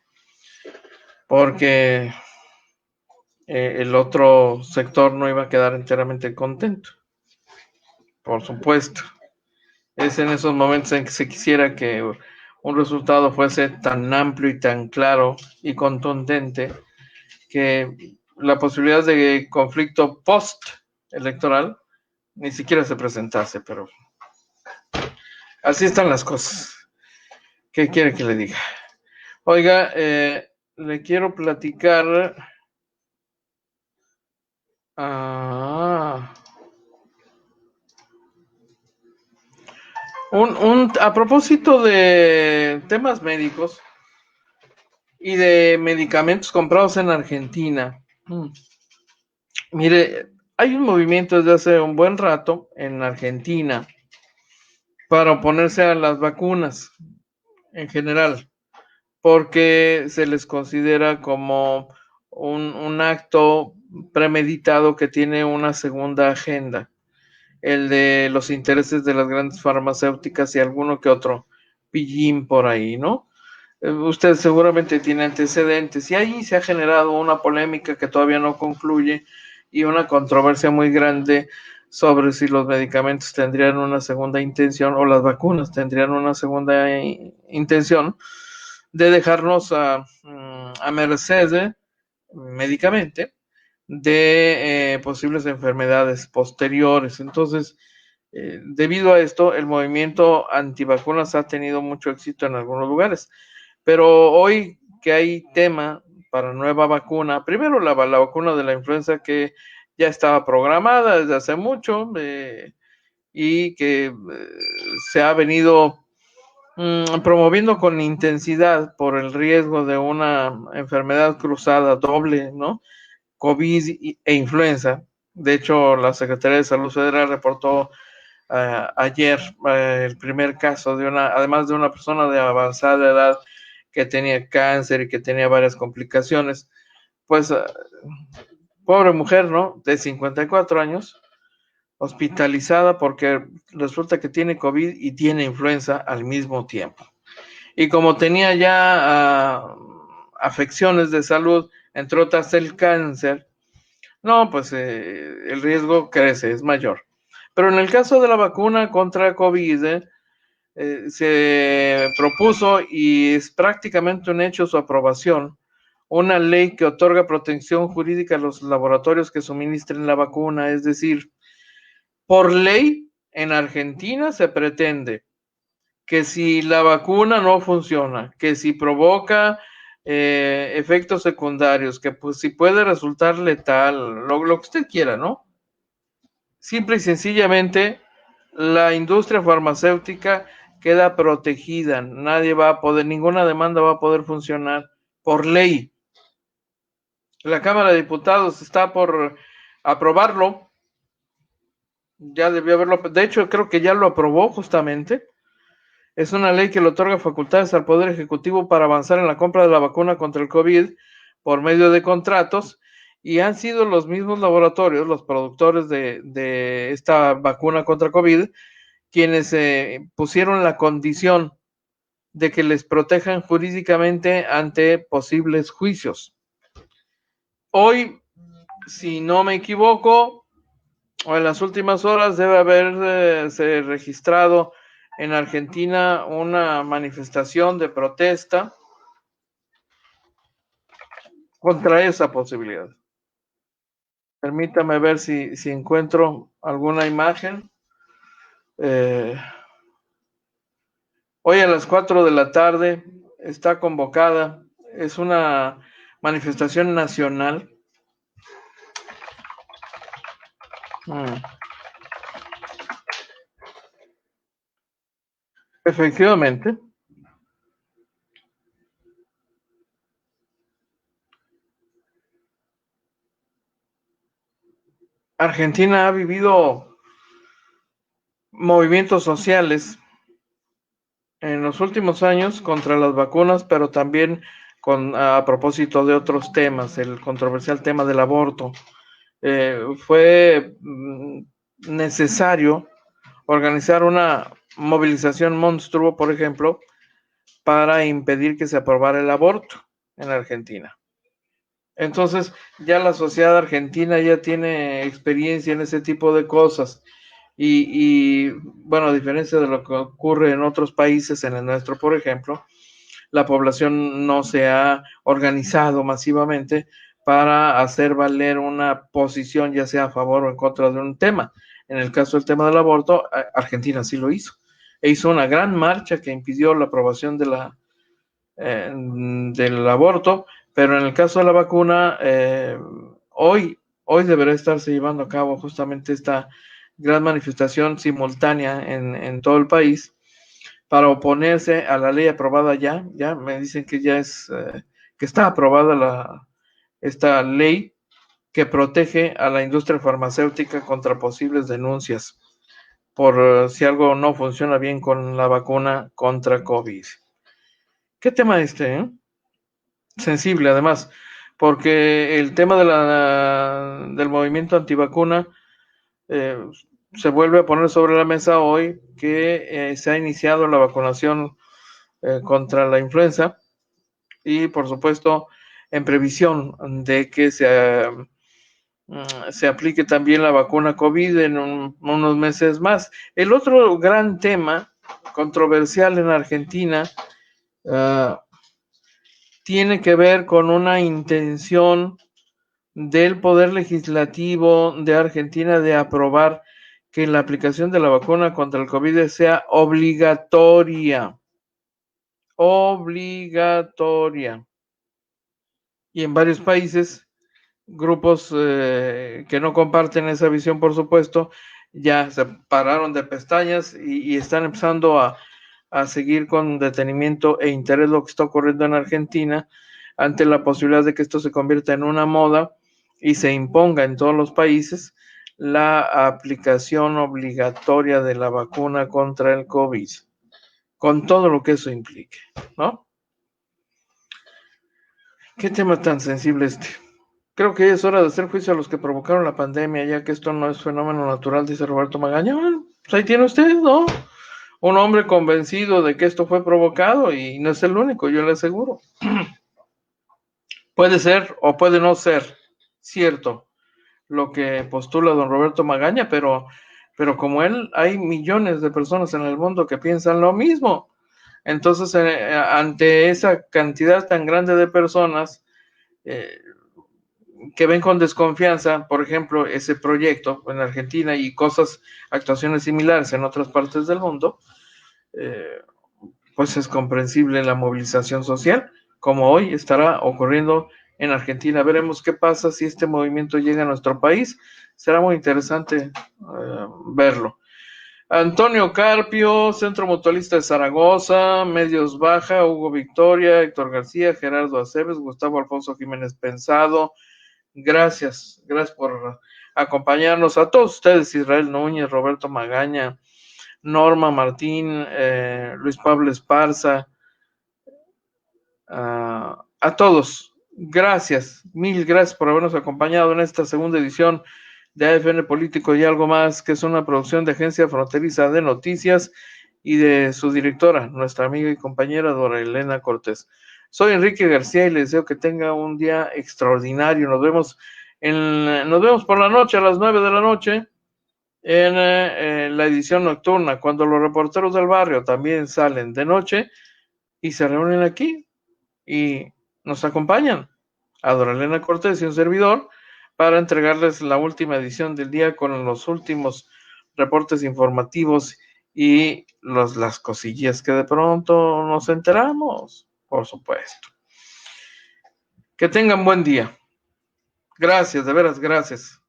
Porque el otro sector no iba a quedar enteramente contento. Por supuesto. Es en esos momentos en que se quisiera que un resultado fuese tan amplio y tan claro y contundente que la posibilidad de conflicto post-electoral ni siquiera se presentase, pero Así están las cosas. ¿Qué quiere que le diga? Oiga, le quiero platicar. A propósito de temas médicos y de medicamentos comprados en Argentina. Mire, hay un movimiento desde hace un buen rato en Argentina para oponerse a las vacunas en general, porque se les considera como un acto premeditado que tiene una segunda agenda, el de los intereses de las grandes farmacéuticas y alguno que otro pillín por ahí, ¿no? Usted seguramente tiene antecedentes y ahí se ha generado una polémica que todavía no concluye y una controversia muy grande sobre si los medicamentos tendrían una segunda intención o las vacunas tendrían una segunda intención de dejarnos a merced médicamente de posibles enfermedades posteriores. Entonces, debido a esto, el movimiento antivacunas ha tenido mucho éxito en algunos lugares. Pero hoy que hay tema para nueva vacuna, primero la vacuna de la influenza que ya estaba programada desde hace mucho y que se ha venido promoviendo con intensidad por el riesgo de una enfermedad cruzada doble, ¿no? COVID e influenza. De hecho, la Secretaría de Salud Federal reportó ayer el primer caso además de una persona de avanzada edad que tenía cáncer y que tenía varias complicaciones, pues pobre mujer, ¿no? De 54 años, hospitalizada porque resulta que tiene COVID y tiene influenza al mismo tiempo. Y como tenía ya afecciones de salud, entre otras el cáncer, no, pues el riesgo crece, es mayor. Pero en el caso de la vacuna contra COVID, se propuso y es prácticamente un hecho su aprobación, una ley que otorga protección jurídica a los laboratorios que suministren la vacuna. Es decir, por ley en Argentina se pretende que si la vacuna no funciona, que si provoca efectos secundarios, que pues si puede resultar letal, lo que usted quiera, ¿no? Simple y sencillamente la industria farmacéutica queda protegida, nadie va a poder, ninguna demanda va a poder funcionar por ley. La Cámara de Diputados está por aprobarlo, ya debió haberlo, de hecho creo que ya lo aprobó justamente. Es una ley que le otorga facultades al Poder Ejecutivo para avanzar en la compra de la vacuna contra el COVID por medio de contratos, y han sido los mismos laboratorios, los productores de esta vacuna contra COVID, quienes pusieron la condición de que les protejan jurídicamente ante posibles juicios. Hoy, si no me equivoco, o en las últimas horas debe haberse registrado en Argentina una manifestación de protesta contra esa posibilidad. Permítame ver si encuentro alguna imagen. Hoy a las 4 de la tarde está convocada, es una manifestación nacional. Efectivamente. Argentina ha vivido movimientos sociales en los últimos años contra las vacunas, pero también a propósito de otros temas, el controversial tema del aborto. Fue necesario organizar una movilización monstruo, por ejemplo, para impedir que se aprobara el aborto en Argentina. Entonces, ya la sociedad argentina ya tiene experiencia en ese tipo de cosas. Y bueno, a diferencia de lo que ocurre en otros países, en el nuestro, por ejemplo, la población no se ha organizado masivamente para hacer valer una posición, ya sea a favor o en contra de un tema. En el caso del tema del aborto, Argentina sí lo hizo. e hizo una gran marcha que impidió la aprobación del aborto, pero en el caso de la vacuna, hoy deberá estarse llevando a cabo justamente esta gran manifestación simultánea en todo el país para oponerse a la ley aprobada ya me dicen que ya que está aprobada esta ley que protege a la industria farmacéutica contra posibles denuncias por si algo no funciona bien con la vacuna contra COVID. ¿Qué tema sensible además, porque el tema del movimiento antivacuna se vuelve a poner sobre la mesa hoy que se ha iniciado la vacunación contra la influenza y por supuesto en previsión de que se aplique también la vacuna COVID en unos meses más. El otro gran tema controversial en Argentina tiene que ver con una intención del Poder Legislativo de Argentina de aprobar que la aplicación de la vacuna contra el COVID sea obligatoria. Y en varios países, grupos que no comparten esa visión, por supuesto, ya se pararon de pestañas y están empezando a seguir con detenimiento e interés lo que está ocurriendo en Argentina ante la posibilidad de que esto se convierta en una moda y se imponga en todos los países la aplicación obligatoria de la vacuna contra el COVID, con todo lo que eso implique, ¿no? ¿Qué tema tan sensible este? Creo que es hora de hacer juicio a los que provocaron la pandemia, ya que esto no es fenómeno natural, dice Roberto Magaña. Bueno, pues ahí tiene usted, ¿no? Un hombre convencido de que esto fue provocado y no es el único, yo le aseguro. Puede ser o puede no ser cierto lo que postula don Roberto Magaña, pero como él, hay millones de personas en el mundo que piensan lo mismo. Entonces, ante esa cantidad tan grande de personas que ven con desconfianza, por ejemplo, ese proyecto en Argentina y actuaciones similares en otras partes del mundo, pues es comprensible la movilización social, como hoy estará ocurriendo en Argentina. Veremos qué pasa si este movimiento llega a nuestro país. Será muy interesante verlo. Antonio Carpio, Centro Mutualista de Zaragoza, Medios Baja, Hugo Victoria, Héctor García, Gerardo Aceves, Gustavo Alfonso Jiménez Pensado. Gracias por acompañarnos. A todos ustedes, Israel Núñez, Roberto Magaña, Norma Martín, Luis Pablo Esparza, a todos, gracias, mil gracias por habernos acompañado en esta segunda edición de AFN Político y Algo Más, que es una producción de Agencia Fronteriza de Noticias y de su directora, nuestra amiga y compañera Dora Elena Cortés. Soy Enrique García y les deseo que tenga un día extraordinario. Nos vemos por la noche, a las 9 de la noche, en la edición nocturna, cuando los reporteros del barrio también salen de noche y se reúnen aquí y nos acompañan a Dora Elena Cortés y un servidor para entregarles la última edición del día con los últimos reportes informativos y las cosillas que de pronto nos enteramos, por supuesto. Que tengan buen día. Gracias, de veras, gracias.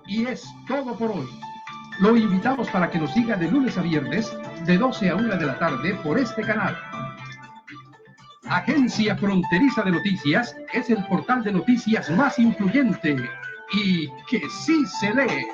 Y es todo por hoy. Lo invitamos para que nos siga de lunes a viernes, de 12 a 1 de la tarde por este canal. Agencia Fronteriza de Noticias es el portal de noticias más influyente y que sí se lee.